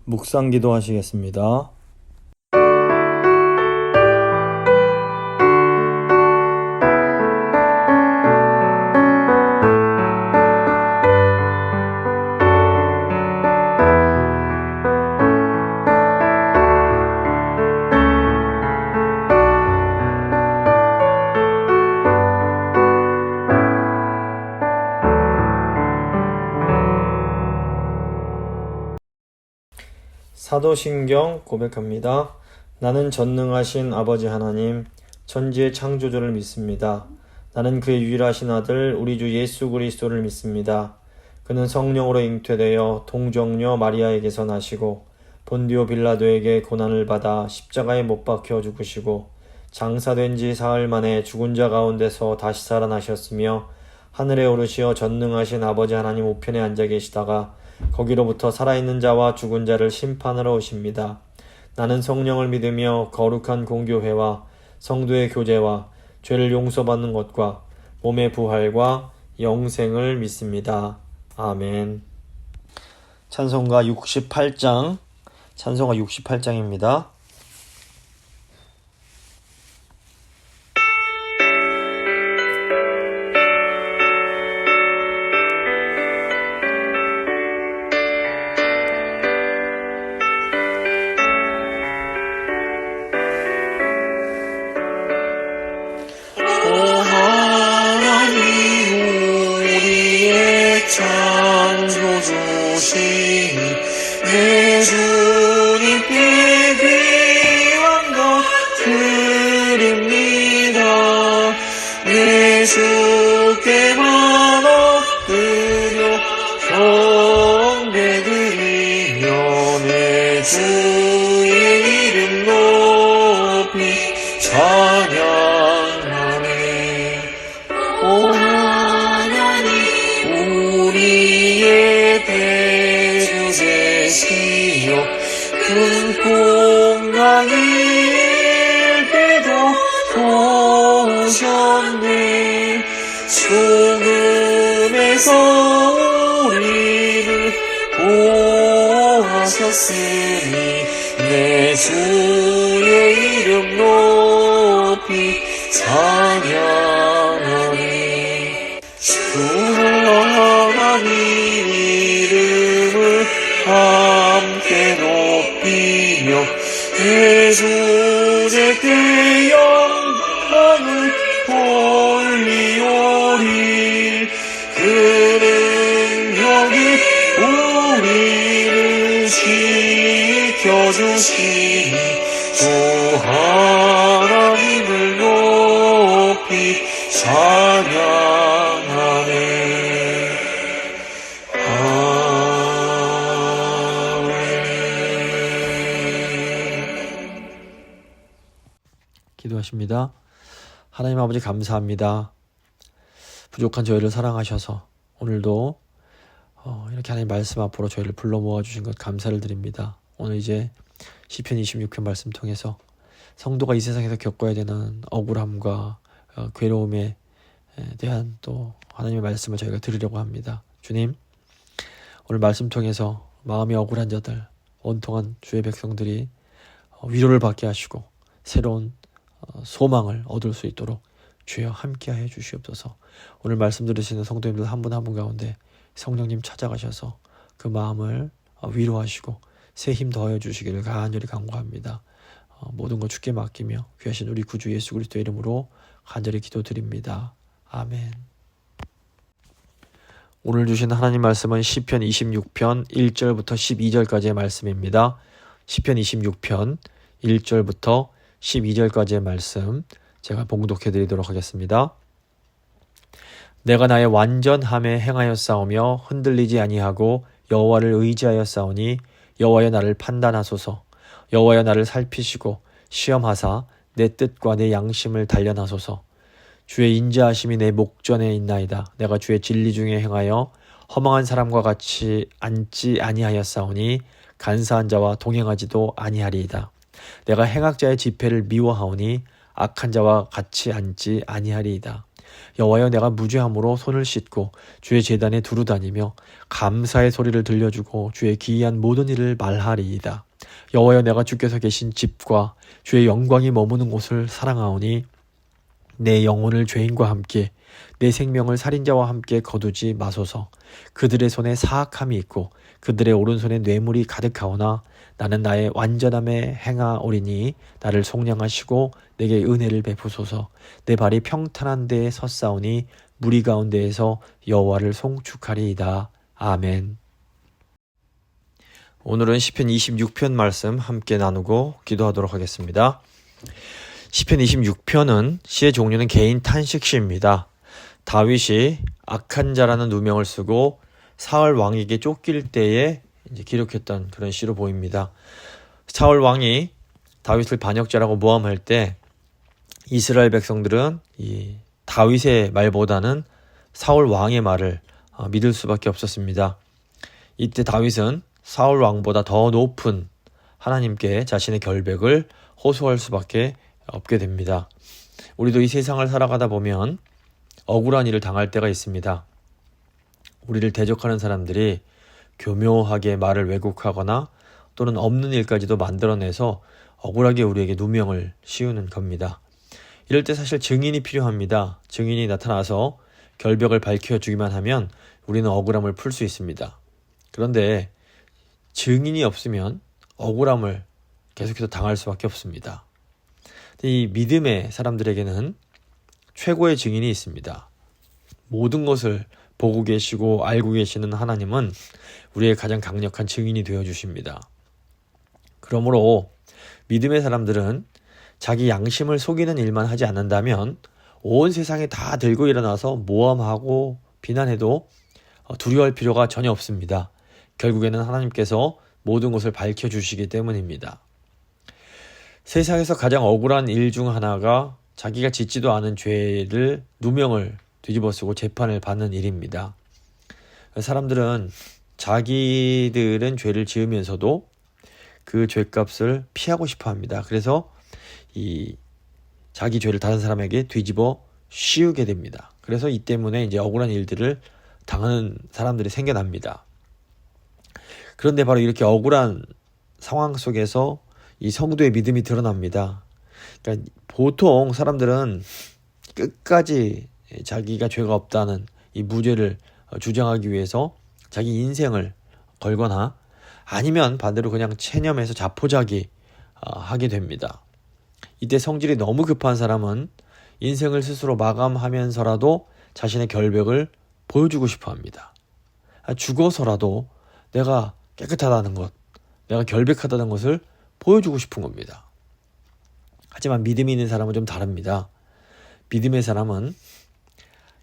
묵상 기도하시겠습니다. 사도신경 고백합니다. 나는 전능하신 아버지 하나님, 천지의 창조주를 믿습니다. 나는 그의 유일하신 아들 우리 주 예수 그리스도를 믿습니다. 그는 성령으로 잉태되어 동정녀 마리아에게서 나시고 본디오 빌라도에게 고난을 받아 십자가에 못 박혀 죽으시고 장사된 지 사흘 만에 죽은 자 가운데서 다시 살아나셨으며 하늘에 오르시어 전능하신 아버지 하나님 우편에 앉아 계시다가 거기로부터 살아있는 자와 죽은 자를 심판하러 오십니다. 나는 성령을 믿으며 거룩한 공교회와 성도의 교제와 죄를 용서받는 것과 몸의 부활과 영생을 믿습니다. 아멘. 찬송가 68장입니다. 내 주님께 귀한 것 드립니다. 내 주께만 엎드려 경배드리며 내 주의 이름 높이 찬양하네. 오 하나님 우리의 대주제시여 큰 공강일 때도 도우셨네. 죽음에서 우리를 보호하셨으니 내 주의 이름 높이 찬양하네. 주 하나님 이름을 함께 높이며 대주제께 영광을 돌리오리. 그 능력이 우리를 지켜주시니 주 하나님을 높이 찬양하네. 기도하십니다. 하나님 아버지 감사합니다. 부족한 저희를 사랑하셔서 오늘도 이렇게 하나님 말씀 앞으로 저희를 불러 모아주신 것 감사를 드립니다. 오늘 이제 시편 26편 말씀 통해서 성도가 이 세상에서 겪어야 되는 억울함과 괴로움에 대한 또 하나님의 말씀을 저희가 들으려고 합니다. 주님, 오늘 말씀 통해서 마음이 억울한 자들, 온통한 주의 백성들이 위로를 받게 하시고 새로운 소망을 얻을 수 있도록 주여 함께하여 주시옵소서. 오늘 말씀 들으시는 성도님들 한 분 한 분 가운데 성령님 찾아가셔서 그 마음을 위로하시고 새 힘 더하여 주시기를 간절히 간구합니다. 모든 것 주께 맡기며 귀하신 우리 구주 예수 그리스도의 이름으로 간절히 기도드립니다. 아멘. 오늘 주신 하나님 말씀은 시편 26편 1절부터 12절까지의 말씀입니다. 시편 26편 1절부터 12절까지의 말씀 제가 봉독해 드리도록 하겠습니다. 내가 나의 완전함에 행하였사오며 흔들리지 아니하고 여호와를 의지하였사오니 여호와여 나를 판단하소서. 여호와여 나를 살피시고 시험하사 내 뜻과 내 양심을 단련하소서. 주의 인자하심이 내 목전에 있나이다. 내가 주의 진리 중에 행하여 허망한 사람과 같이 앉지 아니하였사오니 간사한 자와 동행하지도 아니하리이다. 내가 행악자의 집회를 미워하오니 악한 자와 같이 앉지 아니하리이다. 여호와여, 내가 무죄함으로 손을 씻고 주의 제단에 두루 다니며 감사의 소리를 들려주고 주의 기이한 모든 일을 말하리이다. 여호와여, 내가 주께서 계신 집과 주의 영광이 머무는 곳을 사랑하오니 내 영혼을 죄인과 함께 내 생명을 살인자와 함께 거두지 마소서. 그들의 손에 사악함이 있고 그들의 오른손에 뇌물이 가득하오나 나는 나의 완전함에 행하오리니 나를 속량하시고 내게 은혜를 베푸소서. 내 발이 평탄한 데에 섰사오니 무리 가운데에서 여호와를 송축하리이다. 아멘. 오늘은 시편 26편 말씀 함께 나누고 기도하도록 하겠습니다. 시편 26편은 시의 종류는 개인 탄식시입니다. 다윗이 악한 자라는 누명을 쓰고 사울 왕에게 쫓길 때에 이제 기록했던 그런 시로 보입니다. 사울 왕이 다윗을 반역자라고 모함할 때 이스라엘 백성들은 이 다윗의 말보다는 사울 왕의 말을 믿을 수밖에 없었습니다. 이때 다윗은 사울 왕보다 더 높은 하나님께 자신의 결백을 호소할 수밖에 없게 됩니다. 우리도 이 세상을 살아가다 보면 억울한 일을 당할 때가 있습니다. 우리를 대적하는 사람들이 교묘하게 말을 왜곡하거나 또는 없는 일까지도 만들어내서 억울하게 우리에게 누명을 씌우는 겁니다. 이럴 때 사실 증인이 필요합니다. 증인이 나타나서 결벽을 밝혀주기만 하면 우리는 억울함을 풀 수 있습니다. 그런데 증인이 없으면 억울함을 계속해서 당할 수밖에 없습니다. 이 믿음의 사람들에게는 최고의 증인이 있습니다. 모든 것을 보고 계시고 알고 계시는 하나님은 우리의 가장 강력한 증인이 되어주십니다. 그러므로 믿음의 사람들은 자기 양심을 속이는 일만 하지 않는다면 온 세상에 다 들고 일어나서 모함하고 비난해도 두려워할 필요가 전혀 없습니다. 결국에는 하나님께서 모든 것을 밝혀주시기 때문입니다. 세상에서 가장 억울한 일 중 하나가 자기가 짓지도 않은 죄를 누명을 뒤집어쓰고 재판을 받는 일입니다. 사람들은 자기들은 죄를 지으면서도 그 죄값을 피하고 싶어 합니다. 그래서 이 자기 죄를 다른 사람에게 뒤집어 씌우게 됩니다. 그래서 이 때문에 이제 억울한 일들을 당하는 사람들이 생겨납니다. 그런데 바로 이렇게 억울한 상황 속에서 이 성도의 믿음이 드러납니다. 그러니까 보통 사람들은 끝까지 자기가 죄가 없다는 이 무죄를 주장하기 위해서 자기 인생을 걸거나 아니면 반대로 그냥 체념해서 자포자기 하게 됩니다. 이때 성질이 너무 급한 사람은 인생을 스스로 마감하면서라도 자신의 결백을 보여주고 싶어 합니다. 죽어서라도 내가 깨끗하다는 것, 내가 결백하다는 것을 보여주고 싶은 겁니다. 하지만 믿음이 있는 사람은 좀 다릅니다. 믿음의 사람은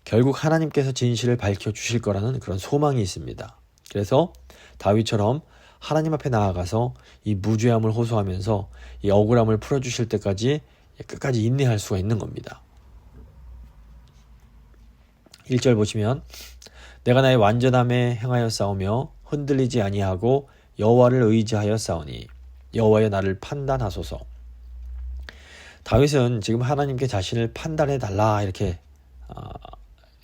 결국 하나님께서 진실을 밝혀주실 거라는 그런 소망이 있습니다. 그래서 다윗처럼 하나님 앞에 나아가서 이 무죄함을 호소하면서 이 억울함을 풀어주실 때까지 끝까지 인내할 수가 있는 겁니다. 1절 보시면 내가 나의 완전함에 행하여 싸우며 흔들리지 아니하고 여호와를 의지하여 싸우니 여호와여 나를 판단하소서. 다윗은 지금 하나님께 자신을 판단해 달라 이렇게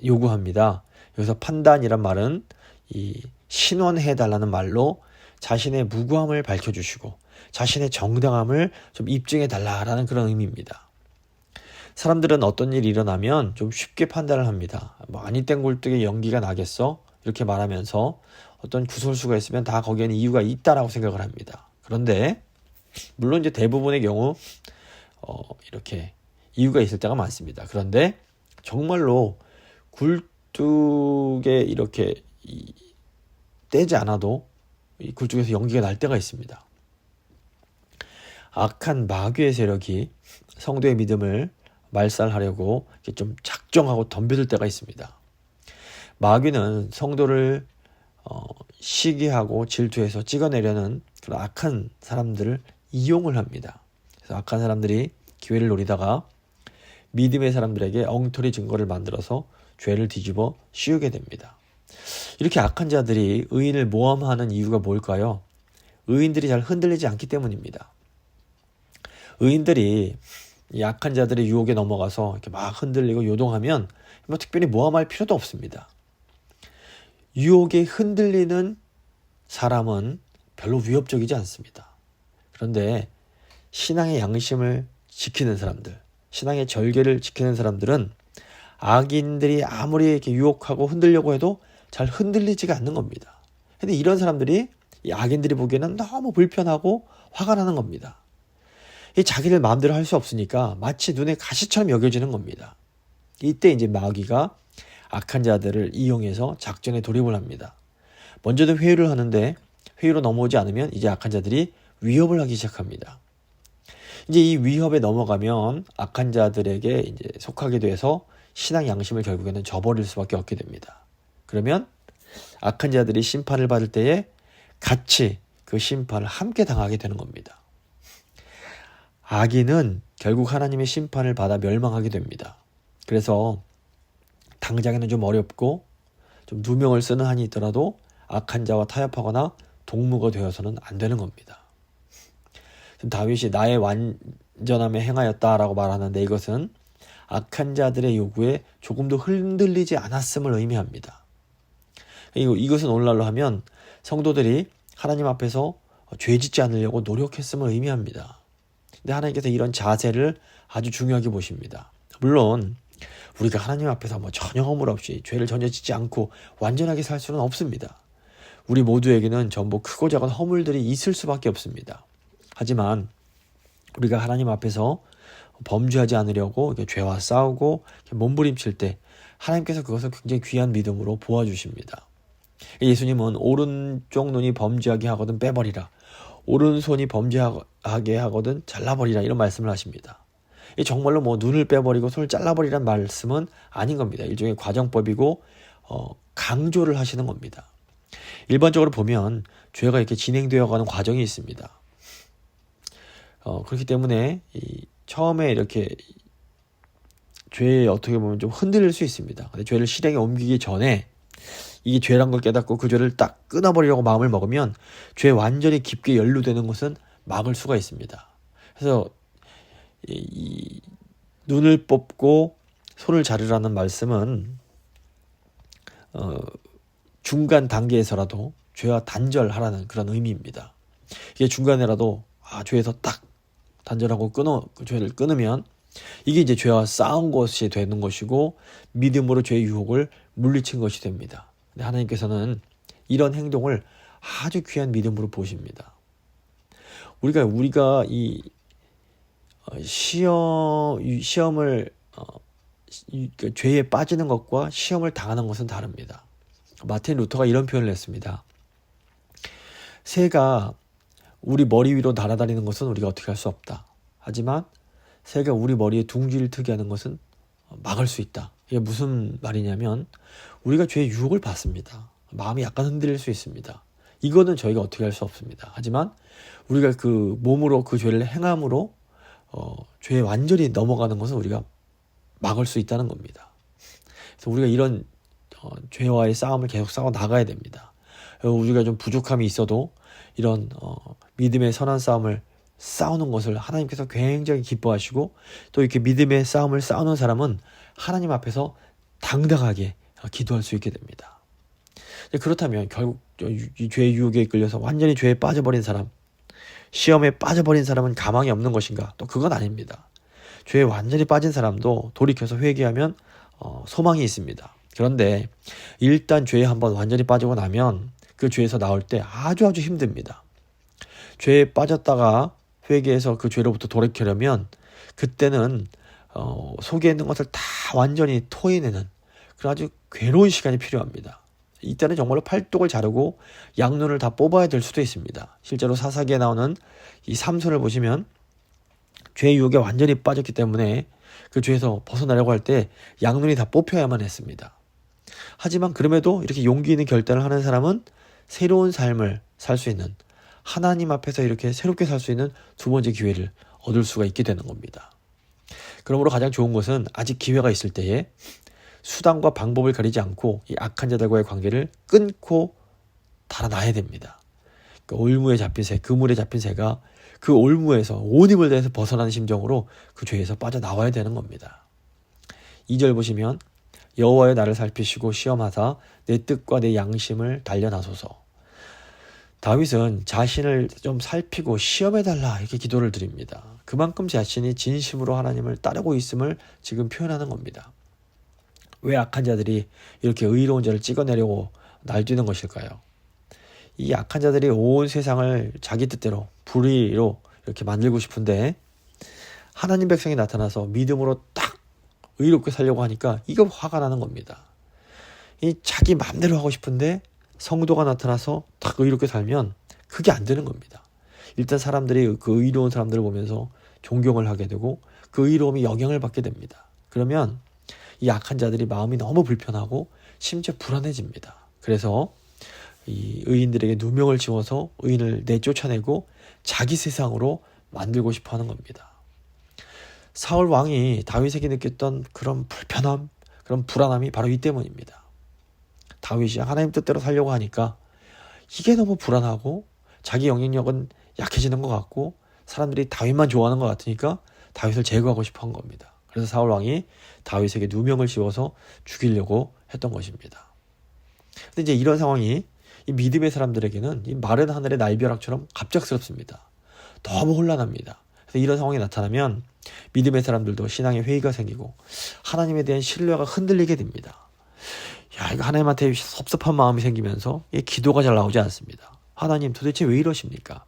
요구합니다. 여기서 판단이란 말은 이 신원해 달라는 말로 자신의 무고함을 밝혀주시고 자신의 정당함을 좀 입증해 달라라는 그런 의미입니다. 사람들은 어떤 일이 일어나면 좀 쉽게 판단을 합니다. 뭐 아니 땐 굴뚝에 연기가 나겠어? 이렇게 말하면서 어떤 구설수가 있으면 다 거기에는 이유가 있다라고 생각을 합니다. 그런데 물론 이제 대부분의 경우 이렇게 이유가 있을 때가 많습니다. 그런데 정말로 굴뚝에 이렇게 떼지 않아도 이 굴뚝에서 연기가 날 때가 있습니다. 악한 마귀의 세력이 성도의 믿음을 말살하려고 좀 작정하고 덤벼들 때가 있습니다. 마귀는 성도를 시기하고 질투해서 찍어내려는 그런 악한 사람들을 이용을 합니다. 그래서 악한 사람들이 기회를 노리다가 믿음의 사람들에게 엉터리 증거를 만들어서 죄를 뒤집어 씌우게 됩니다. 이렇게 악한 자들이 의인을 모함하는 이유가 뭘까요? 의인들이 잘 흔들리지 않기 때문입니다. 의인들이 이 약한 자들의 유혹에 넘어가서 이렇게 막 흔들리고 요동하면 뭐 특별히 모함할 필요도 없습니다. 유혹에 흔들리는 사람은 별로 위협적이지 않습니다. 그런데 신앙의 양심을 지키는 사람들, 신앙의 절개를 지키는 사람들은 악인들이 아무리 이렇게 유혹하고 흔들려고 해도 잘 흔들리지가 않는 겁니다. 근데 이런 사람들이 이 악인들이 보기에는 너무 불편하고 화가 나는 겁니다. 이 자기들 마음대로 할 수 없으니까 마치 눈에 가시처럼 여겨지는 겁니다. 이때 이제 마귀가 악한 자들을 이용해서 작전에 돌입을 합니다. 먼저는 회유를 하는데 회유로 넘어오지 않으면 이제 악한 자들이 위협을 하기 시작합니다. 이제 이 위협에 넘어가면 악한 자들에게 이제 속하게 돼서 신앙 양심을 결국에는 저버릴 수밖에 없게 됩니다. 그러면 악한 자들이 심판을 받을 때에 같이 그 심판을 함께 당하게 되는 겁니다. 악인은 결국 하나님의 심판을 받아 멸망하게 됩니다. 그래서 당장에는 좀 어렵고 좀 누명을 쓰는 한이 있더라도 악한 자와 타협하거나 동무가 되어서는 안 되는 겁니다. 다윗이 나의 완전함에 행하였다라고 말하는데 이것은 악한 자들의 요구에 조금도 흔들리지 않았음을 의미합니다. 이것은 오늘날로 하면 성도들이 하나님 앞에서 죄 짓지 않으려고 노력했음을 의미합니다. 근데 하나님께서 이런 자세를 아주 중요하게 보십니다. 물론 우리가 하나님 앞에서 뭐 전혀 허물 없이 죄를 전혀 짓지 않고 완전하게 살 수는 없습니다. 우리 모두에게는 전부 크고 작은 허물들이 있을 수밖에 없습니다. 하지만 우리가 하나님 앞에서 범죄하지 않으려고 죄와 싸우고 몸부림칠 때 하나님께서 그것을 굉장히 귀한 믿음으로 보아주십니다. 예수님은 오른쪽 눈이 범죄하게 하거든 빼버리라, 오른손이 범죄하게 하거든 잘라버리라, 이런 말씀을 하십니다. 정말로 뭐 눈을 빼버리고 손을 잘라버리란 말씀은 아닌 겁니다. 일종의 과정법이고 강조를 하시는 겁니다. 일반적으로 보면 죄가 이렇게 진행되어가는 과정이 있습니다. 그렇기 때문에 처음에 이렇게 죄에 어떻게 보면 좀 흔들릴 수 있습니다. 근데 죄를 실행에 옮기기 전에 이게 죄란 걸 깨닫고 그 죄를 딱 끊어버리려고 마음을 먹으면 죄에 완전히 깊게 연루되는 것은 막을 수가 있습니다. 그래서 이 눈을 뽑고 손을 자르라는 말씀은 중간 단계에서라도 죄와 단절하라는 그런 의미입니다. 이게 중간에라도 죄에서 딱 단절하고 그 죄를 끊으면 이게 이제 죄와 싸운 것이 되는 것이고 믿음으로 죄의 유혹을 물리친 것이 됩니다. 근데 하나님께서는 이런 행동을 아주 귀한 믿음으로 보십니다. 우리가 이 시험을 죄에 빠지는 것과 시험을 당하는 것은 다릅니다. 마틴 루터가 이런 표현을 했습니다. 새가 우리 머리 위로 날아다니는 것은 우리가 어떻게 할 수 없다. 하지만 새가 우리 머리에 둥지를 트게 하는 것은 막을 수 있다. 이게 무슨 말이냐면 우리가 죄의 유혹을 받습니다. 마음이 약간 흔들릴 수 있습니다. 이거는 저희가 어떻게 할 수 없습니다. 하지만 우리가 그 몸으로 그 죄를 행함으로 죄에 완전히 넘어가는 것은 우리가 막을 수 있다는 겁니다. 그래서 우리가 이런 죄와의 싸움을 계속 싸워 나가야 됩니다. 우리가 좀 부족함이 있어도 이런 믿음의 선한 싸움을 싸우는 것을 하나님께서 굉장히 기뻐하시고 또 이렇게 믿음의 싸움을 싸우는 사람은 하나님 앞에서 당당하게 기도할 수 있게 됩니다. 그렇다면 결국 이 죄의 유혹에 이끌려서 완전히 죄에 빠져버린 사람, 시험에 빠져버린 사람은 가망이 없는 것인가? 또 그건 아닙니다. 죄에 완전히 빠진 사람도 돌이켜서 회개하면 소망이 있습니다. 그런데 일단 죄에 한번 완전히 빠지고 나면 그 죄에서 나올 때 아주 힘듭니다. 죄에 빠졌다가 회개해서 그 죄로부터 돌이키려면 그때는 속에 있는 것을 다 완전히 토해내는 그런 아주 괴로운 시간이 필요합니다. 이때는 정말로 팔뚝을 자르고 양눈을 다 뽑아야 될 수도 있습니다. 실제로 사사기에 나오는 이 삼손을 보시면 죄의 유혹에 완전히 빠졌기 때문에 그 죄에서 벗어나려고 할 때 양눈이 다 뽑혀야만 했습니다. 하지만 그럼에도 이렇게 용기 있는 결단을 하는 사람은 새로운 삶을 살 수 있는, 하나님 앞에서 이렇게 새롭게 살 수 있는 두 번째 기회를 얻을 수가 있게 되는 겁니다. 그러므로 가장 좋은 것은 아직 기회가 있을 때에 수단과 방법을 가리지 않고 이 악한 자들과의 관계를 끊고 달아나야 됩니다. 그 올무에 잡힌 새, 그물에 잡힌 새가 그 올무에서 온 힘을 다해서 벗어나는 심정으로 그 죄에서 빠져나와야 되는 겁니다. 2절 보시면 여호와여 나를 살피시고 시험하사 내 뜻과 내 양심을 단련하소서. 다윗은 자신을 좀 살피고 시험해달라 이렇게 기도를 드립니다. 그만큼 자신이 진심으로 하나님을 따르고 있음을 지금 표현하는 겁니다. 왜 악한 자들이 이렇게 의로운 자를 찍어내려고 날뛰는 것일까요? 이 악한 자들이 온 세상을 자기 뜻대로 불의로 이렇게 만들고 싶은데 하나님 백성이 나타나서 믿음으로 딱 의롭게 살려고 하니까 이거 화가 나는 겁니다. 이 자기 마음대로 하고 싶은데 성도가 나타나서 딱 의롭게 살면 그게 안 되는 겁니다. 일단 사람들이 그 의로운 사람들을 보면서 존경을 하게 되고 그 의로움이 영향을 받게 됩니다. 그러면 이 악한 자들이 마음이 너무 불편하고 심지어 불안해집니다. 그래서 이 의인들에게 누명을 지워서 의인을 내쫓아내고 자기 세상으로 만들고 싶어 하는 겁니다. 사울 왕이 다윗에게 느꼈던 그런 불편함, 그런 불안함이 바로 이 때문입니다. 다윗이 하나님 뜻대로 살려고 하니까 이게 너무 불안하고 자기 영향력은 약해지는 것 같고 사람들이 다윗만 좋아하는 것 같으니까 다윗을 제거하고 싶어 한 겁니다. 그래서 사울 왕이 다윗에게 누명을 지워서 죽이려고 했던 것입니다. 근데 이제 이런 상황이 이 믿음의 사람들에게는 이 마른 하늘의 날벼락처럼 갑작스럽습니다. 너무 혼란합니다. 그래서 이런 상황이 나타나면 믿음의 사람들도 신앙의 회의가 생기고 하나님에 대한 신뢰가 흔들리게 됩니다. 야, 이거 하나님한테 섭섭한 마음이 생기면서 기도가 잘 나오지 않습니다. 하나님 도대체 왜 이러십니까?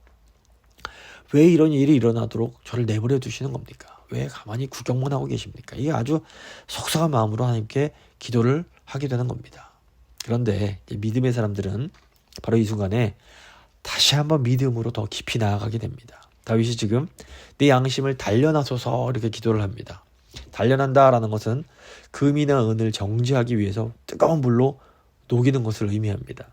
왜 이런 일이 일어나도록 저를 내버려 두시는 겁니까? 왜 가만히 구경만 하고 계십니까? 이게 아주 속상한 마음으로 하나님께 기도를 하게 되는 겁니다. 그런데 믿음의 사람들은 바로 이 순간에 다시 한번 믿음으로 더 깊이 나아가게 됩니다. 다윗이 지금 내 양심을 단련하소서 이렇게 기도를 합니다. 단련한다라는 것은 금이나 은을 정지하기 위해서 뜨거운 불로 녹이는 것을 의미합니다.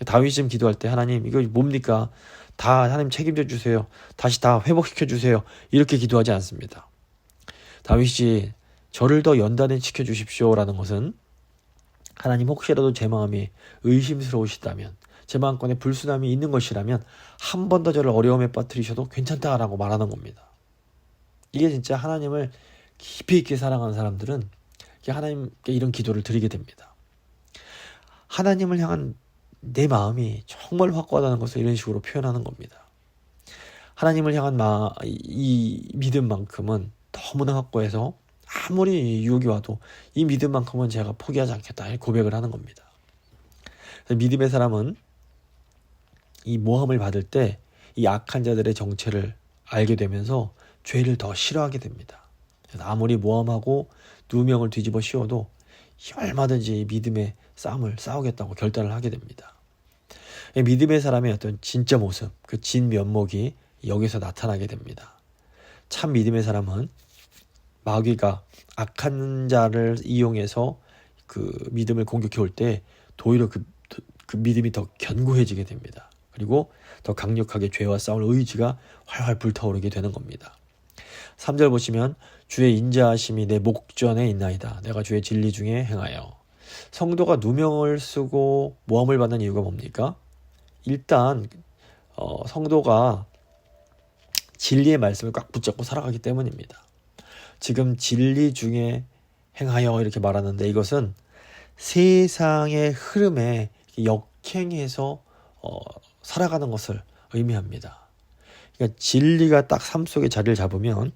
다윗이 지금 기도할 때 하나님 이거 뭡니까? 다 하나님 책임져 주세요. 다시 다 회복시켜 주세요. 이렇게 기도하지 않습니다. 다윗이 저를 더 연단시켜 주십시오라는 것은 하나님 혹시라도 제 마음이 의심스러우시다면 제 마음권에 불순함이 있는 것이라면 한 번 더 저를 어려움에 빠뜨리셔도 괜찮다라고 말하는 겁니다. 이게 진짜 하나님을 깊이 있게 사랑하는 사람들은 하나님께 이런 기도를 드리게 됩니다. 하나님을 향한 내 마음이 정말 확고하다는 것을 이런 식으로 표현하는 겁니다. 하나님을 향한 이 믿음만큼은 너무나 확고해서 아무리 유혹이 와도 이 믿음만큼은 제가 포기하지 않겠다 고백을 하는 겁니다. 믿음의 사람은 이 모함을 받을 때 이 악한 자들의 정체를 알게 되면서 죄를 더 싫어하게 됩니다. 아무리 모함하고 누명을 뒤집어 씌워도 얼마든지 믿음의 싸움을 싸우겠다고 결단을 하게 됩니다. 믿음의 사람의 어떤 진짜 모습, 그 진면목이 여기서 나타나게 됩니다. 참 믿음의 사람은 마귀가 악한 자를 이용해서 그 믿음을 공격해 올 때 도리어 그 믿음이 더 견고해지게 됩니다. 그리고 더 강력하게 죄와 싸울 의지가 활활 불타오르게 되는 겁니다. 3절 보시면 주의 인자하심이 내 목전에 있나이다. 내가 주의 진리 중에 행하여. 성도가 누명을 쓰고 모함을 받는 이유가 뭡니까? 일단 성도가 진리의 말씀을 꽉 붙잡고 살아가기 때문입니다. 지금 진리 중에 행하여 이렇게 말하는데 이것은 세상의 흐름에 역행해서 살아가는 것을 의미합니다. 그러니까 진리가 딱 삶 속에 자리를 잡으면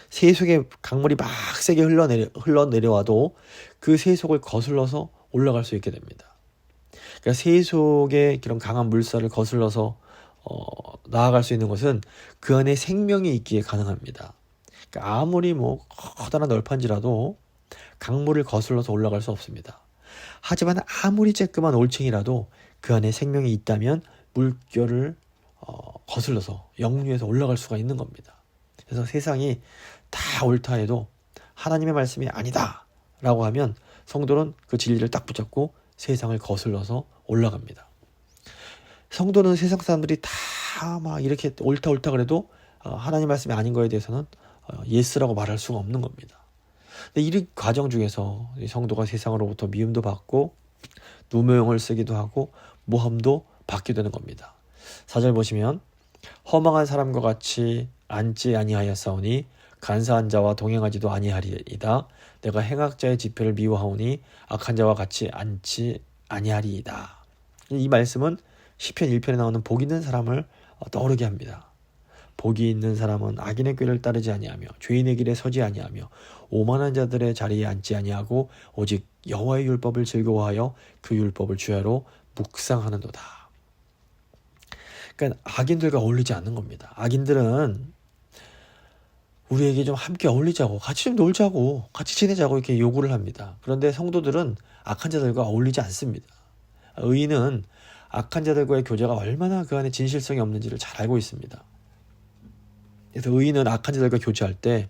새 속에 강물이 막 세게 흘러내려와도 그 새 속을 거슬러서 올라갈 수 있게 됩니다. 그러니까 새 속에 그런 강한 물살을 거슬러서 나아갈 수 있는 것은 그 안에 생명이 있기에 가능합니다. 그러니까 아무리 커다란 널판지라도 강물을 거슬러서 올라갈 수 없습니다. 하지만 아무리 쬐끄만 올챙이라도 그 안에 생명이 있다면 물결을 거슬러서 역류해서 올라갈 수가 있는 겁니다. 그래서 세상이 다 옳다 해도 하나님의 말씀이 아니다 라고 하면 성도는 그 진리를 딱 붙잡고 세상을 거슬러서 올라갑니다. 성도는 세상 사람들이 다 막 이렇게 옳다 그래도 하나님 말씀이 아닌 거에 대해서는 예스라고 말할 수가 없는 겁니다. 근데 이 과정 중에서 성도가 세상으로부터 미움도 받고 누명을 쓰기도 하고 모함도 받게 되는 겁니다. 4절 보시면 허망한 사람과 같이 앉지 아니하였사오니 간사한 자와 동행하지도 아니하리이다. 내가 행악자의 지표를 미워하오니 악한 자와 같이 앉지 아니하리이다. 이 말씀은 시편 1편에 나오는 복 있는 사람을 떠오르게 합니다. 복이 있는 사람은 악인의 꾀를 따르지 아니하며 죄인의 길에 서지 아니하며 오만한 자들의 자리에 앉지 아니하고 오직 여호와의 율법을 즐거워하여 그 율법을 주야로 묵상하는도다. 그러니까 악인들과 어울리지 않는 겁니다. 악인들은 우리에게 좀 함께 어울리자고, 같이 좀 놀자고, 같이 지내자고 이렇게 요구를 합니다. 그런데 성도들은 악한 자들과 어울리지 않습니다. 의인은 악한 자들과의 교제가 얼마나 그 안에 진실성이 없는지를 잘 알고 있습니다. 그래서 의인은 악한 자들과 교제할 때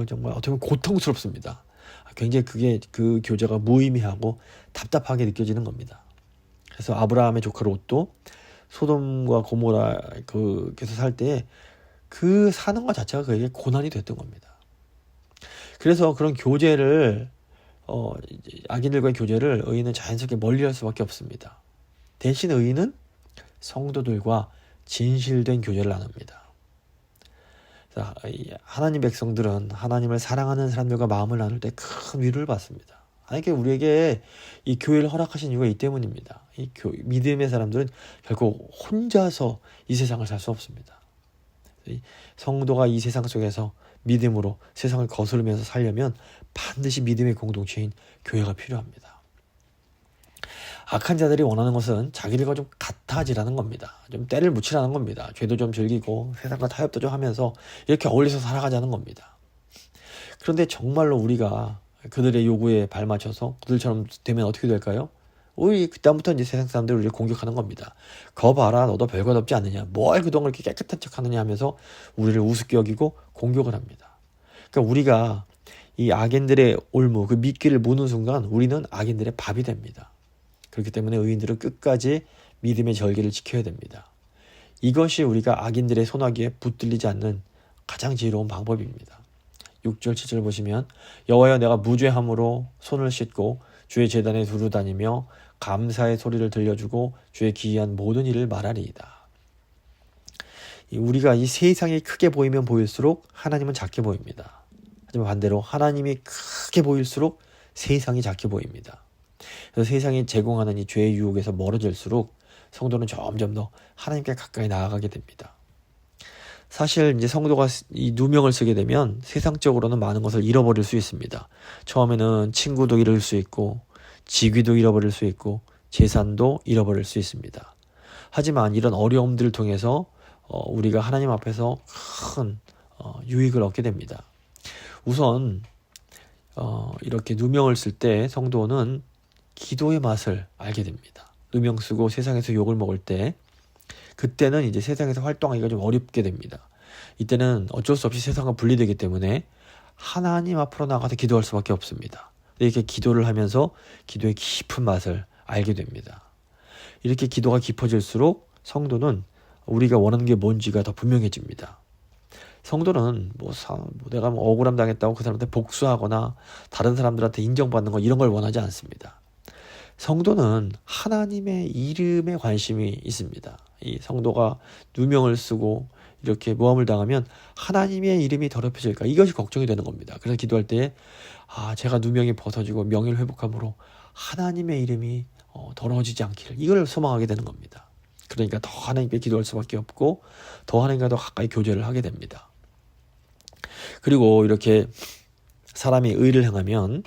정말 어떻게 보면 고통스럽습니다. 굉장히 그 교제가 무의미하고 답답하게 느껴지는 겁니다. 그래서 아브라함의 조카 롯도 소돔과 고모라 그에서 살 때 그 사는 것 자체가 그에게 고난이 됐던 겁니다. 그래서 그런 교제를 악인들과의 교제를 의인은 자연스럽게 멀리할 수밖에 없습니다. 대신 의인은 성도들과 진실된 교제를 나눕니다. 하나님 백성들은 하나님을 사랑하는 사람들과 마음을 나눌 때 큰 위로를 받습니다. 하나님께 우리에게 이 교회를 허락하신 이유가 이 때문입니다. 믿음의 사람들은 결국 혼자서 이 세상을 살 수 없습니다. 성도가 이 세상 속에서 믿음으로 세상을 거스르면서 살려면 반드시 믿음의 공동체인 교회가 필요합니다. 악한 자들이 원하는 것은 자기들과 좀 같아지라는 겁니다. 좀 때를 묻히라는 겁니다. 죄도 좀 즐기고 세상과 타협도 좀 하면서 이렇게 어울려서 살아가자는 겁니다. 그런데 정말로 우리가 그들의 요구에 발맞춰서 그들처럼 되면 어떻게 될까요? 우리 그다음부터 이제 세상 사람들이 우리를 공격하는 겁니다. 거 봐라, 너도 별것 없지 않느냐, 뭘 그동안 이렇게 깨끗한 척하느냐 하면서 우리를 우습게 여기고 공격을 합니다. 그러니까 우리가 이 악인들의 올무, 그 미끼를 무는 순간 우리는 악인들의 밥이 됩니다. 그렇기 때문에 의인들은 끝까지 믿음의 절개를 지켜야 됩니다. 이것이 우리가 악인들의 손아귀에 붙들리지 않는 가장 지혜로운 방법입니다. 6절 7절 보시면 여호와여 내가 무죄함으로 손을 씻고 주의 제단에 두루 다니며 감사의 소리를 들려주고 주의 기이한 모든 일을 말하리이다. 우리가 이 세상이 크게 보이면 보일수록 하나님은 작게 보입니다. 하지만 반대로 하나님이 크게 보일수록 세상이 작게 보입니다. 그래서 세상이 제공하는 이 죄의 유혹에서 멀어질수록 성도는 점점 더 하나님께 가까이 나아가게 됩니다. 사실 이제 성도가 이 누명을 쓰게 되면 세상적으로는 많은 것을 잃어버릴 수 있습니다. 처음에는 친구도 잃을 수 있고 직위도 잃어버릴 수 있고 재산도 잃어버릴 수 있습니다. 하지만 이런 어려움들을 통해서 우리가 하나님 앞에서 큰 유익을 얻게 됩니다. 우선 이렇게 누명을 쓸 때 성도는 기도의 맛을 알게 됩니다. 누명 쓰고 세상에서 욕을 먹을 때 그때는 이제 세상에서 활동하기가 좀 어렵게 됩니다. 이때는 어쩔 수 없이 세상과 분리되기 때문에 하나님 앞으로 나가서 기도할 수밖에 없습니다. 이렇게 기도를 하면서 기도의 깊은 맛을 알게 됩니다. 이렇게 기도가 깊어질수록 성도는 우리가 원하는 게 뭔지가 더 분명해집니다. 성도는 내가 억울함 당했다고 그 사람한테 복수하거나 다른 사람들한테 인정받는 거 이런 걸 원하지 않습니다. 성도는 하나님의 이름에 관심이 있습니다. 이 성도가 누명을 쓰고 이렇게 모함을 당하면 하나님의 이름이 더럽혀질까 이것이 걱정이 되는 겁니다. 그래서 기도할 때 제가 누명이 벗어지고 명예를 회복함으로 하나님의 이름이 더러워지지 않기를 이걸 소망하게 되는 겁니다. 그러니까 더 하나님께 기도할 수밖에 없고 더 하나님과 더 가까이 교제를 하게 됩니다. 그리고 이렇게 사람이 의를 행하면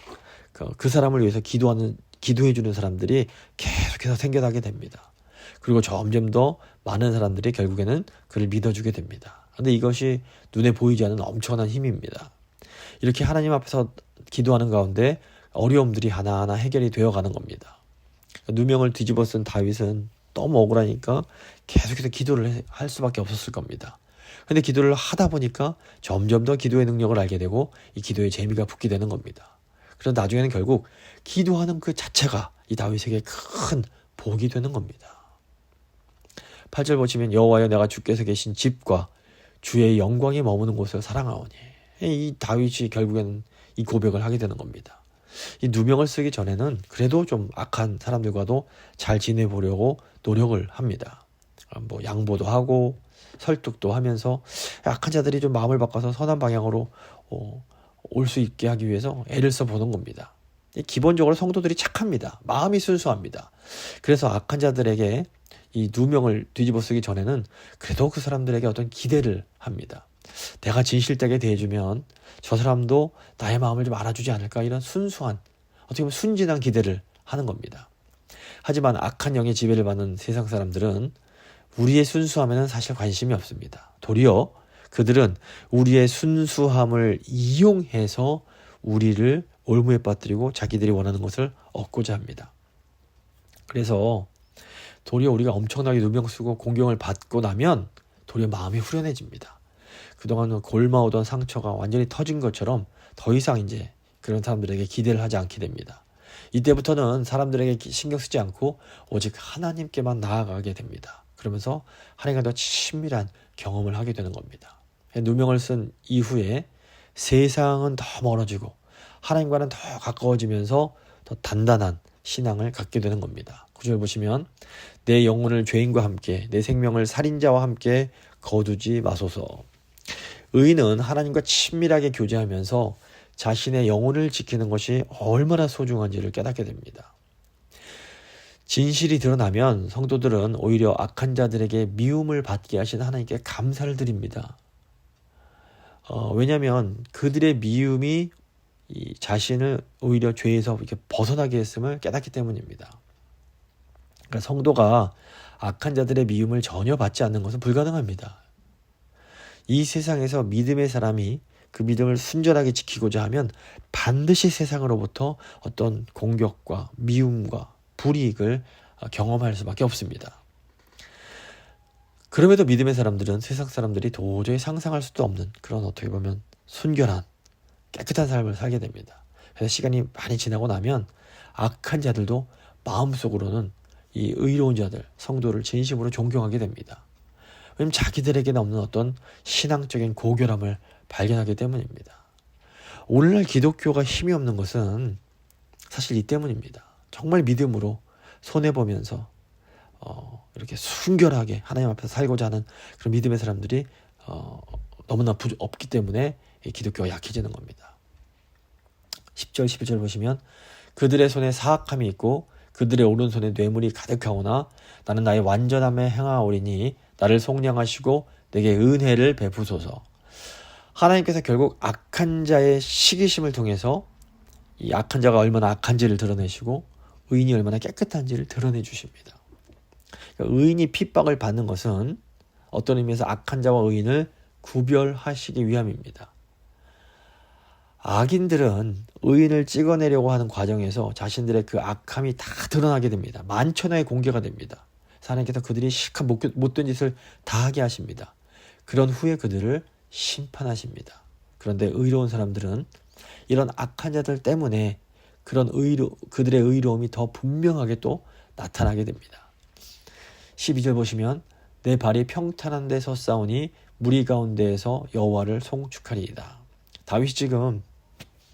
그 사람을 위해서 기도해주는 사람들이 계속해서 생겨나게 됩니다. 그리고 점점 더 많은 사람들이 결국에는 그를 믿어주게 됩니다. 그런데 이것이 눈에 보이지 않는 엄청난 힘입니다. 이렇게 하나님 앞에서 기도하는 가운데 어려움들이 하나하나 해결이 되어가는 겁니다. 누명을 뒤집어 쓴 다윗은 너무 억울하니까 계속해서 기도를 할 수밖에 없었을 겁니다. 그런데 기도를 하다 보니까 점점 더 기도의 능력을 알게 되고 이 기도의 재미가 붙게 되는 겁니다. 그래서 나중에는 결국 기도하는 그 자체가 이 다윗에게 큰 복이 되는 겁니다. 8절 보시면 여호와여 내가 주께서 계신 집과 주의 영광이 머무는 곳을 사랑하오니 이 다윗이 결국에는 이 고백을 하게 되는 겁니다. 이 누명을 쓰기 전에는 그래도 좀 악한 사람들과도 잘 지내보려고 노력을 합니다. 뭐 양보도 하고 설득도 하면서 악한 자들이 좀 마음을 바꿔서 선한 방향으로 올 수 있게 하기 위해서 애를 써보는 겁니다. 기본적으로 성도들이 착합니다. 마음이 순수합니다. 그래서 악한 자들에게 이 누명을 뒤집어 쓰기 전에는 그래도 그 사람들에게 어떤 기대를 합니다. 내가 진실되게 대해주면 저 사람도 나의 마음을 좀 알아주지 않을까, 이런 순수한, 어떻게 보면 순진한 기대를 하는 겁니다. 하지만 악한 영의 지배를 받는 세상 사람들은 우리의 순수함에는 사실 관심이 없습니다. 도리어 그들은 우리의 순수함을 이용해서 우리를 올무에 빠뜨리고 자기들이 원하는 것을 얻고자 합니다. 그래서 도리어 우리가 엄청나게 누명 쓰고 공경을 받고 나면 도리어 마음이 후련해집니다. 그동안 골마오던 상처가 완전히 터진 것처럼 더 이상 이제 그런 사람들에게 기대를 하지 않게 됩니다. 이때부터는 사람들에게 신경 쓰지 않고 오직 하나님께만 나아가게 됩니다. 그러면서 하나님과 더 친밀한 경험을 하게 되는 겁니다. 누명을 쓴 이후에 세상은 더 멀어지고 하나님과는 더 가까워지면서 더 단단한 신앙을 갖게 되는 겁니다. 9절 보시면 내 영혼을 죄인과 함께 내 생명을 살인자와 함께 거두지 마소서. 의인은 하나님과 친밀하게 교제하면서 자신의 영혼을 지키는 것이 얼마나 소중한지를 깨닫게 됩니다. 진실이 드러나면 성도들은 오히려 악한 자들에게 미움을 받게 하신 하나님께 감사를 드립니다. 왜냐하면 그들의 미움이 이 자신을 오히려 죄에서 이렇게 벗어나게 했음을 깨닫기 때문입니다. 그러니까 성도가 악한 자들의 미움을 전혀 받지 않는 것은 불가능합니다. 이 세상에서 믿음의 사람이 그 믿음을 순전하게 지키고자 하면 반드시 세상으로부터 어떤 공격과 미움과 불이익을 경험할 수밖에 없습니다. 그럼에도 믿음의 사람들은 세상 사람들이 도저히 상상할 수도 없는 그런, 어떻게 보면 순결한 깨끗한 삶을 살게 됩니다. 그래서 시간이 많이 지나고 나면 악한 자들도 마음속으로는 이 의로운 자들, 성도를 진심으로 존경하게 됩니다. 왜냐하면 자기들에게는 없는 어떤 신앙적인 고결함을 발견하기 때문입니다. 오늘날 기독교가 힘이 없는 것은 사실 이 때문입니다. 정말 믿음으로 손해보면서 이렇게 순결하게 하나님 앞에서 살고자 하는 그런 믿음의 사람들이 너무나 없기 때문에 기독교가 약해지는 겁니다. 10절 11절 보시면 그들의 손에 사악함이 있고 그들의 오른손에 뇌물이 가득하오나 나는 나의 완전함에 행하오리니 나를 속량하시고 내게 은혜를 베푸소서. 하나님께서 결국 악한 자의 시기심을 통해서 이 악한 자가 얼마나 악한지를 드러내시고 의인이 얼마나 깨끗한지를 드러내 주십니다. 그러니까 의인이 핍박을 받는 것은 어떤 의미에서 악한 자와 의인을 구별하시기 위함입니다. 악인들은 의인을 찍어내려고 하는 과정에서 자신들의 그 악함이 다 드러나게 됩니다. 만천하의 공개가 됩니다. 하나님께서 그들이 실컷 못된 짓을 다 하게 하십니다. 그런 후에 그들을 심판하십니다. 그런데 의로운 사람들은 이런 악한 자들 때문에 그들의 의로움이 더 분명하게 또 나타나게 됩니다. 12절 보시면 내 발이 평탄한 데 섰사오니 무리 가운데에서 여호와를 송축하리이다. 다윗이 지금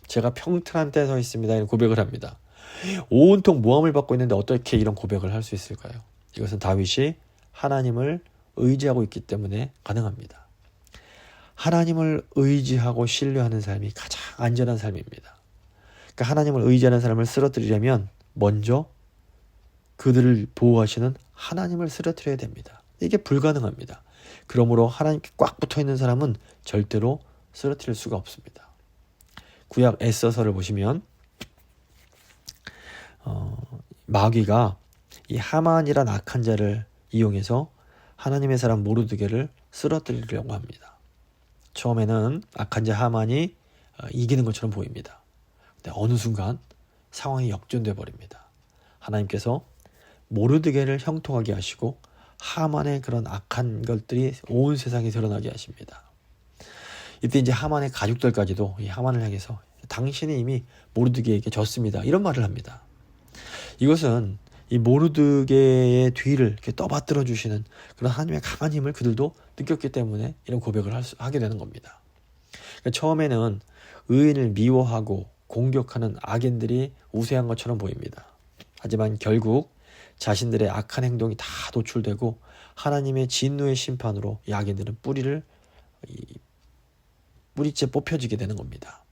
제가 평탄한 데에 서 있습니다, 이런 고백을 합니다. 온통 모함을 받고 있는데 어떻게 이런 고백을 할 수 있을까요? 이것은 다윗이 하나님을 의지하고 있기 때문에 가능합니다. 하나님을 의지하고 신뢰하는 삶이 가장 안전한 삶입니다. 그러니까 하나님을 의지하는 사람을 쓰러뜨리려면 먼저 그들을 보호하시는 하나님을 쓰러뜨려야 됩니다. 이게 불가능합니다. 그러므로 하나님께 꽉 붙어있는 사람은 절대로 쓰러뜨릴 수가 없습니다. 구약 에스더서를 보시면 마귀가 이 하만이란 악한 자를 이용해서 하나님의 사람 모르드게를 쓰러뜨리려고 합니다. 처음에는 악한 자 하만이 이기는 것처럼 보입니다. 근데 어느 순간 상황이 역전돼 버립니다. 하나님께서 모르드게를 형통하게 하시고 하만의 그런 악한 것들이 온 세상에 드러나게 하십니다. 이때 이제 하만의 가족들까지도 이 하만을 향해서 당신이 이미 모르드게에게 졌습니다, 이런 말을 합니다. 이것은 이 모르드게의 뒤를 이렇게 떠받들어 주시는 그런 하나님의 강한 힘을 그들도 느꼈기 때문에 이런 고백을 하게 되는 겁니다. 그러니까 처음에는 의인을 미워하고 공격하는 악인들이 우세한 것처럼 보입니다. 하지만 결국 자신들의 악한 행동이 다 노출되고 하나님의 진노의 심판으로 이 악인들은 뿌리째 뽑혀지게 되는 겁니다.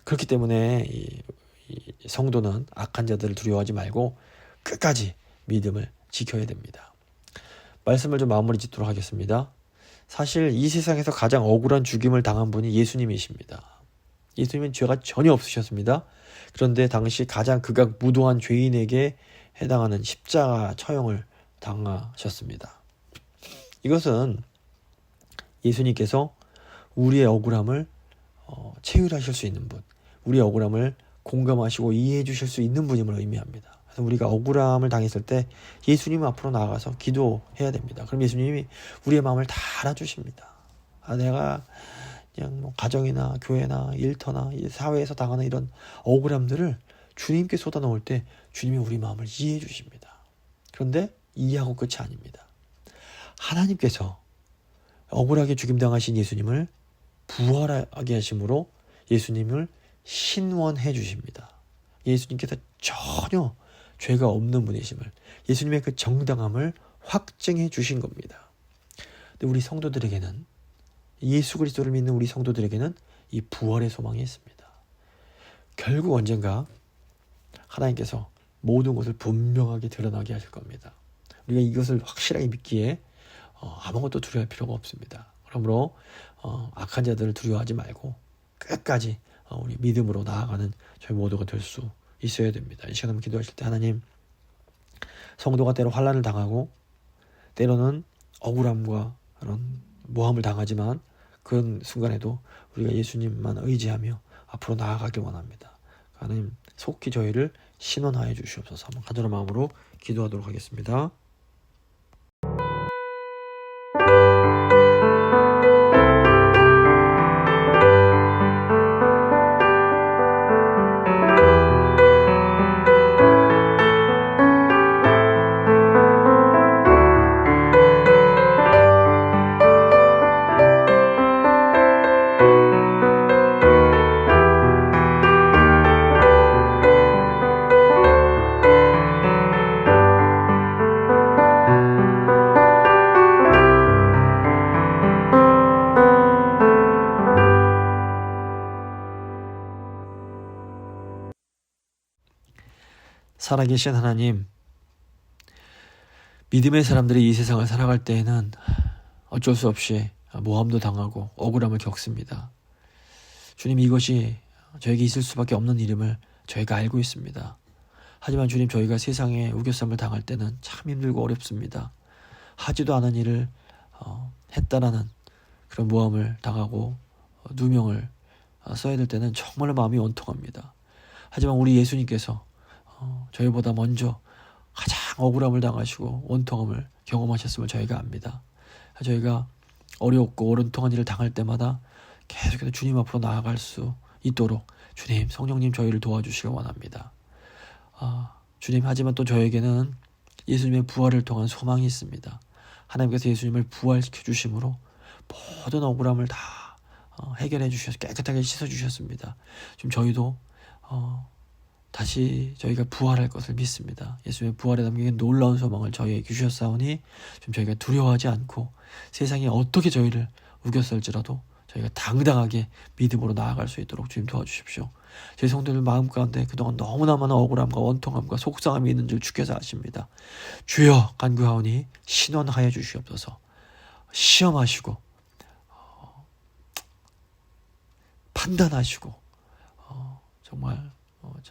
그렇기 때문에 이 성도는 악한 자들을 두려워하지 말고 끝까지 믿음을 지켜야 됩니다. 말씀을 좀 마무리 짓도록 하겠습니다. 사실 이 세상에서 가장 억울한 죽임을 당한 분이 예수님이십니다. 예수님은 죄가 전혀 없으셨습니다. 그런데 당시 가장 극악무도한 죄인에게 해당하는 십자가 처형을 당하셨습니다. 이것은 예수님께서 우리의 억울함을 체휼하실 수 있는 분, 우리의 억울함을 공감하시고 이해해 주실 수 있는 분임을 의미합니다. 그래서 우리가 억울함을 당했을 때 예수님 앞으로 나아가서 기도해야 됩니다. 그럼 예수님이 우리의 마음을 다 알아주십니다. 내가 그냥 뭐 가정이나 교회나 일터나 사회에서 당하는 이런 억울함들을 주님께 쏟아놓을 때 주님이 우리 마음을 이해해 주십니다. 그런데 이해하고 끝이 아닙니다. 하나님께서 억울하게 죽임당하신 예수님을 부활하게 하심으로 예수님을 신원해 주십니다. 예수님께서 전혀 죄가 없는 분이심을, 예수님의 그 정당함을 확증해 주신 겁니다. 근데 우리 성도들에게는, 예수 그리스도를 믿는 우리 성도들에게는 이 부활의 소망이 있습니다. 결국 언젠가 하나님께서 모든 것을 분명하게 드러나게 하실 겁니다. 우리가 이것을 확실하게 믿기에 아무것도 두려워할 필요가 없습니다. 그러므로 악한 자들을 두려워하지 말고 끝까지 우리 믿음으로 나아가는 저희 모두가 될 수 있어야 됩니다. 이 시간 한번 기도하실 때, 하나님, 성도가 때로 환난을 당하고 때로는 억울함과 그런 모함을 당하지만 그런 순간에도 우리가 예수님만 의지하며 앞으로 나아가길 원합니다. 하나님, 속히 저희를 신원하여 주시옵소서. 한번 간절한 마음으로 기도하도록 하겠습니다. 살아계신 하나님, 믿음의 사람들이 이 세상을 살아갈 때에는 어쩔 수 없이 모함도 당하고 억울함을 겪습니다. 주님, 이것이 저에게 있을 수밖에 없는 일임을 저희가 알고 있습니다. 하지만 주님, 저희가 세상에 우겨쌈을 당할 때는 참 힘들고 어렵습니다. 하지도 않은 일을 했다라는 그런 모함을 당하고 누명을 써야 될 때는 정말 마음이 원통합니다. 하지만 우리 예수님께서 저희보다 먼저 가장 억울함을 당하시고 원통함을 경험하셨음을 저희가 압니다. 저희가 어렵고 원통한 일을 당할 때마다 계속해서 주님 앞으로 나아갈 수 있도록 주님, 성령님 저희를 도와주시기 원합니다. 주님, 하지만 또 저에게는 예수님의 부활을 통한 소망이 있습니다. 하나님께서 예수님을 부활시켜 주심으로 모든 억울함을 다 해결해 주셔서 깨끗하게 씻어 주셨습니다. 지금 저희도 다시 저희가 부활할 것을 믿습니다. 예수님의 부활에 담긴 놀라운 소망을 저희에게 주셨사오니 좀 저희가 두려워하지 않고 세상이 어떻게 저희를 우겼을지라도 저희가 당당하게 믿음으로 나아갈 수 있도록 주님 도와주십시오. 제 성도들 마음 가운데 그동안 너무나 많은 억울함과 원통함과 속상함이 있는 줄 주께서 아십니다. 주여, 간구하오니 신원하여 주시옵소서. 시험하시고 판단하시고 정말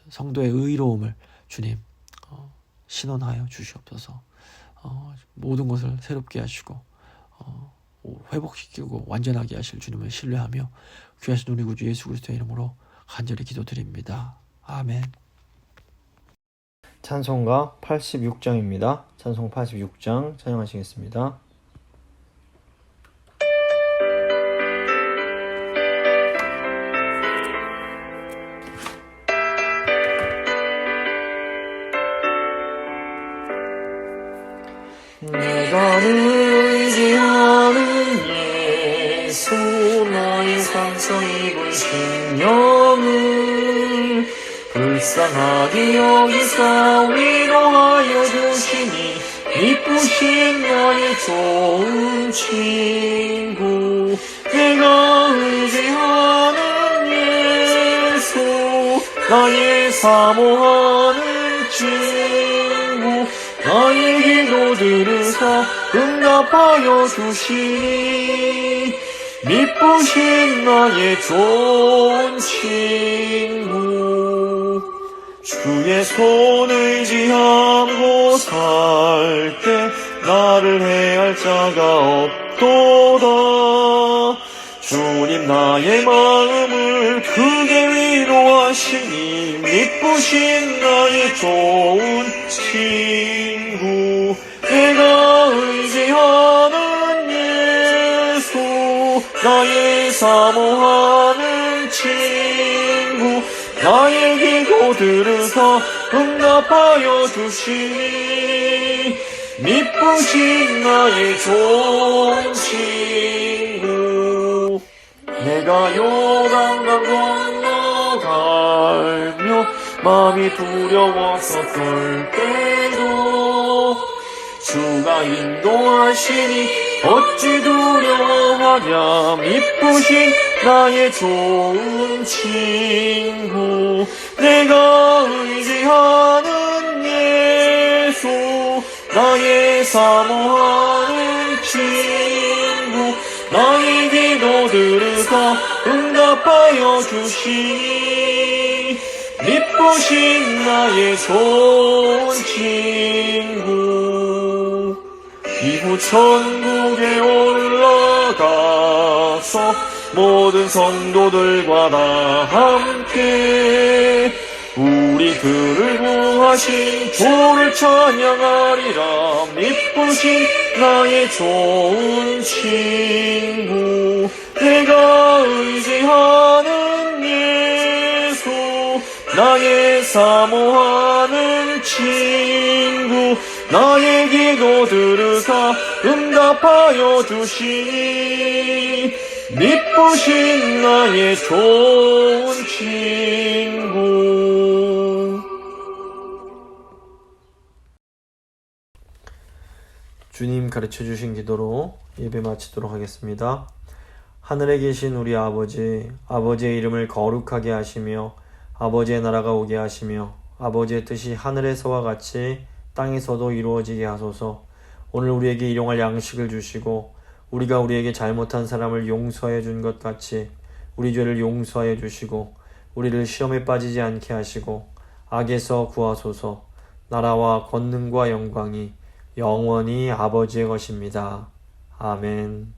성도의 의로움을 주님 신원하여 주시옵소서. 모든 것을 새롭게 하시고 회복시키고 완전하게 하실 주님을 신뢰하며 귀하신 우리 구주 예수 그리스도의 이름으로 간절히 기도드립니다. 아멘. 찬송가 86장입니다. 찬송 86장 찬양하시겠습니다. 내가 의지하는 예수, 나의 상처 입은 심령을 불쌍하게 여기사 위로하여 주시니 이쁘신 나의 좋은 친구, 내가 의지하는 예수, 나의 사모하는 친구, 나의 기도 들으사 응답하여 주시니, 미쁘신 나의 좋은 친구. 주의 손을 의지하고 살 때 나를 해할 자가 없도다. 주님 나의 마음을 크게 위로하시니, 미쁘신 나의 좋은 친구, 내가 의지하는 예수, 나의 사모하는 친구, 나의 기도 들으사 응답하여 주시니, 미쁘신 나의 좋은 친구. 내가 요단강 건너가며 마음이 두려워서 떨 때도 주가 인도하시니 어찌 두려워하랴. 미쁘신 나의 좋은 친구, 내가 의지하는 예수, 나의 사모하는 친구, 나의 기도 들으사 응답하여 주시니, 미쁘신 나의 좋은 친구. 이후 천국에 올라가서 모든 성도들과 다 함께 우리 그를 구하신 주를 찬양하리라. 미쁘신 나의 좋은 친구, 내가 의지하는 예수, 나의 사모하는 친구, 나의 기도 들으사 응답하여 주시니, 미쁘신 나의 좋은 친구. 주님 가르쳐 주신 기도로 예배 마치도록 하겠습니다. 하늘에 계신 우리 아버지, 아버지의 이름을 거룩하게 하시며 아버지의 나라가 오게 하시며 아버지의 뜻이 하늘에서와 같이 땅에서도 이루어지게 하소서. 오늘 우리에게 일용할 양식을 주시고 우리가 우리에게 잘못한 사람을 용서해 준 것 같이 우리 죄를 용서하여 주시고 우리를 시험에 빠지지 않게 하시고 악에서 구하소서. 나라와 권능과 영광이 영원히 아버지의 것입니다. 아멘.